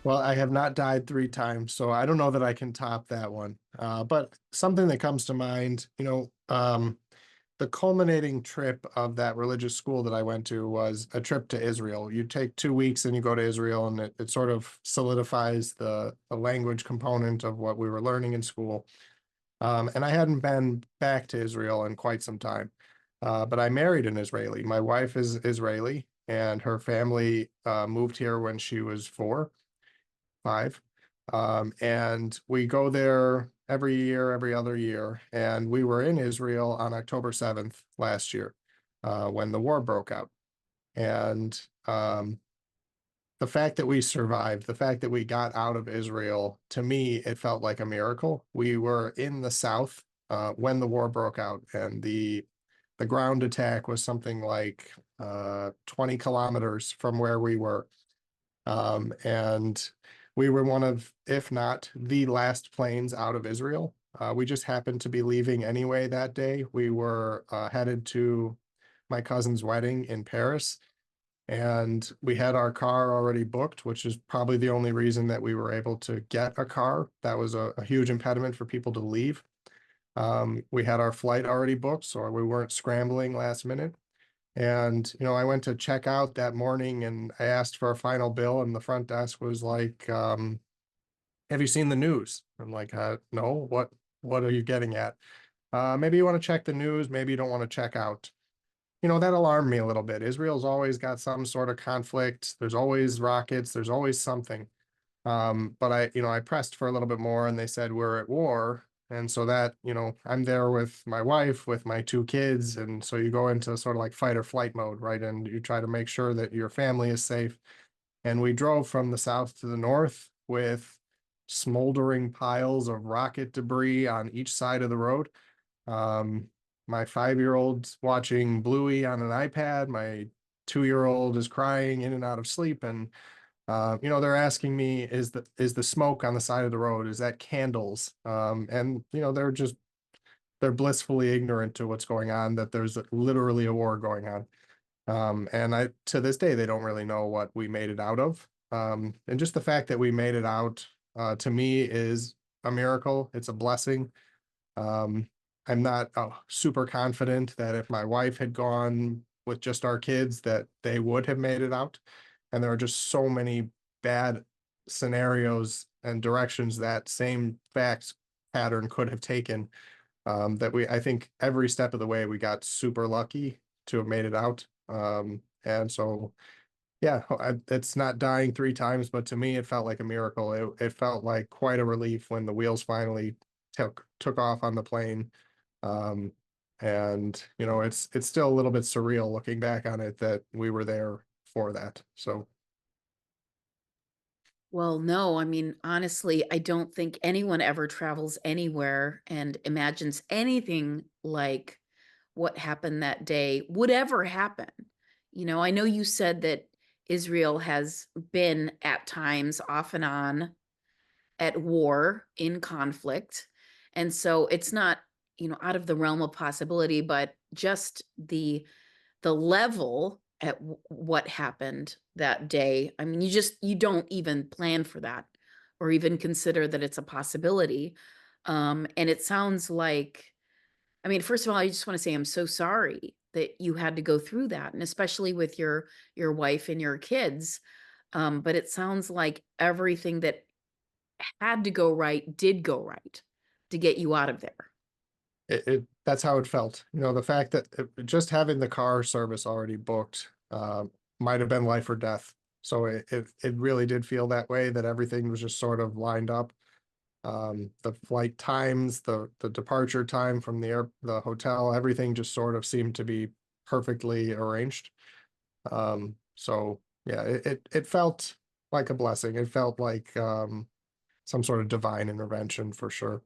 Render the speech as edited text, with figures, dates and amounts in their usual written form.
Well, I have not died 3 times, so I don't know that I can top that one. But something that comes to mind, the culminating trip of that religious school that I went to was a trip to Israel. You take 2 weeks and you go to Israel, and it sort of solidifies the language component of what we were learning in school. And I hadn't been back to Israel in quite some time. But I married an Israeli. My wife is Israeli, and her family moved here when she was 4, 5. And we go there every year, every other year. And we were in Israel on October 7th last year when the war broke out. And the fact that we survived, the fact that we got out of Israel, to me, it felt like a miracle. We were in the south when the war broke out, and the ground attack was something like 20 kilometers from where we were. And we were one of, if not the last planes out of Israel. We just happened to be leaving anyway that day. We were headed to my cousin's wedding in Paris, and we had our car already booked, which is probably the only reason that we were able to get a car. That was a huge impediment for people to leave. We had our flight already booked, so we weren't scrambling last minute. And, I went to check out that morning and I asked for a final bill, and the front desk was like, have you seen the news? I'm like, no, what are you getting at? Maybe you want to check the news, maybe you don't want to check out. That alarmed me a little bit. Israel's always got some sort of conflict. There's always rockets, there's always something. But I pressed for a little bit more, and they said we're at war. And so that, I'm there with my wife, with my 2 kids. And so you go into sort of like fight or flight mode, right? And you try to make sure that your family is safe. And we drove from the south to the north with smoldering piles of rocket debris on each side of the road. Um, my 5-year-old's watching Bluey on an iPad. My 2-year-old is crying in and out of sleep. And they're asking me, is the smoke on the side of the road, is that candles? And they're blissfully ignorant to what's going on, that there's literally a war going on. And to this day, they don't really know what we made it out of. And just the fact that we made it out, to me, is a miracle. It's a blessing. Um, I'm not super confident that if my wife had gone with just our kids, that they would have made it out. And there are just so many bad scenarios and directions that same facts pattern could have taken, that I think every step of the way we got super lucky to have made it out. And so, yeah, it's not dying 3 times, but to me, it felt like a miracle. It felt like quite a relief when the wheels finally took off on the plane. Um, and it's still a little bit surreal looking back on it that we were there for that. So. Well, no, I mean, honestly, I don't think anyone ever travels anywhere and imagines anything like what happened that day would ever happen. I know you said that Israel has been at times off and on at war in conflict. And so it's not, out of the realm of possibility, but just the level at what happened that day. I mean, you don't even plan for that or even consider that it's a possibility. And it sounds like, I mean, first of all, I just want to say I'm so sorry that you had to go through that, and especially with your wife and your kids. But it sounds like everything that had to go right did go right to get you out of there. That's how it felt. The fact that just having the car service already booked might have been life or death. So it really did feel that way, that everything was just sort of lined up. The flight times, the departure time from the hotel, everything just sort of seemed to be perfectly arranged. So yeah, it felt like a blessing. It felt like some sort of divine intervention for sure.